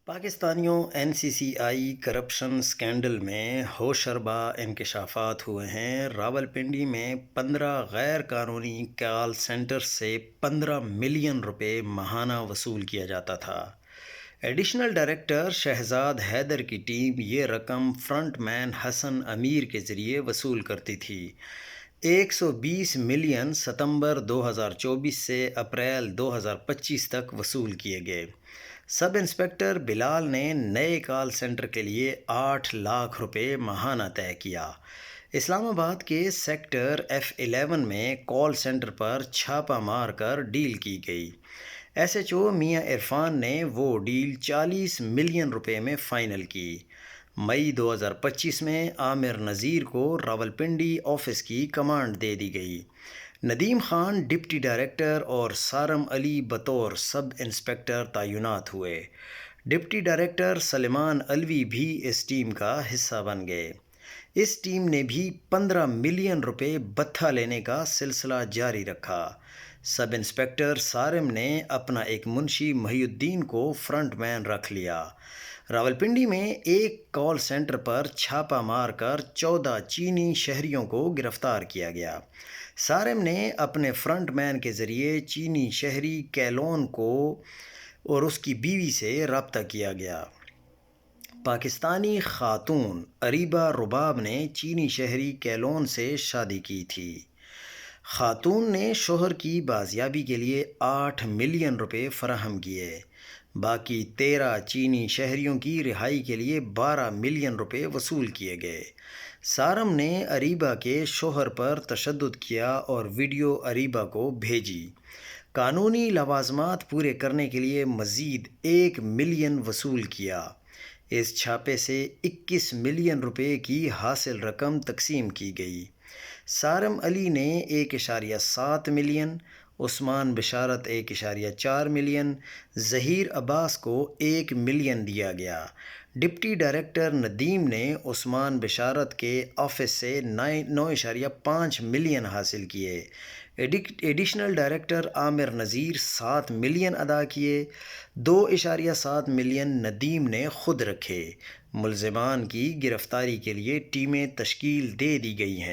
پاکستانیوں N C سی آئی corruption scandal میں ہوشربا انکشافات ہوئے ہیں۔ راولپنڈی میں 15 غیر قانونی کال سینٹر سے 15 ملین روپے ماہانہ وصول کیا جاتا تھا۔ ایڈیشنل ڈائریکٹر شہزاد حیدر کی ٹیم یہ رقم فرنٹ مین حسن امیر کے ذریعے وصول کرتی تھی۔ 120 ملین ستمبر 2024 سے اپریل 2025 تک وصول کیے گئے۔ سب انسپکٹر بلال نے نئے کال سینٹر کے لیے 8 لاکھ روپے ماہانہ طے کیا۔ اسلام آباد کے سیکٹر F11 میں کال سینٹر پر چھاپہ مار کر ڈیل کی گئی۔ ایس ایچ او میاں عرفان نے وہ ڈیل 40 ملین روپے میں فائنل کی۔ مئی 2025 میں عامر نذیر کو راولپنڈی آفس کی کمانڈ دے دی گئی۔ ندیم خان ڈپٹی ڈائریکٹر اور سارم علی بطور سب انسپکٹر تعینات ہوئے۔ ڈپٹی ڈائریکٹر سلیمان علوی بھی اس ٹیم کا حصہ بن گئے۔ اس ٹیم نے بھی 15 ملین روپے بتھا لینے کا سلسلہ جاری رکھا۔ سب انسپکٹر سارم نے اپنا ایک منشی محی الدین کو فرنٹ مین رکھ لیا۔ راولپنڈی میں ایک کال سینٹر پر چھاپہ مار کر 14 چینی شہریوں کو گرفتار کیا گیا۔ سارم نے اپنے فرنٹ مین کے ذریعے چینی شہری کیلون کو اور اس کی بیوی سے رابطہ کیا گیا۔ پاکستانی خاتون اریبہ رباب نے چینی شہری کیلون سے شادی کی تھی۔ خاتون نے شوہر کی بازیابی کے لیے 8 ملین روپے فراہم کیے۔ باقی 13 چینی شہریوں کی رہائی کے لیے 12 ملین روپے وصول کیے گئے۔ سارم نے اریبہ کے شوہر پر تشدد کیا اور ویڈیو اریبہ کو بھیجی۔ قانونی لوازمات پورے کرنے کے لیے مزید 1 ملین وصول کیا۔ اس چھاپے سے 21 ملین روپے کی حاصل رقم تقسیم کی گئی۔ سارم علی نے 1.7 ملین، عثمان بشارت 1.4 ملین، ظہیر عباس کو 1 ملین دیا گیا۔ ڈپٹی ڈائریکٹر ندیم نے عثمان بشارت کے آفس سے 9.5 ملین حاصل کیے۔ ایڈیشنل ڈائریکٹر عامر نذیر 7 ملین ادا کیے۔ 2.7 ملین ندیم نے خود رکھے۔ ملزمان کی گرفتاری کے لیے ٹیمیں تشکیل دے دی گئی ہیں۔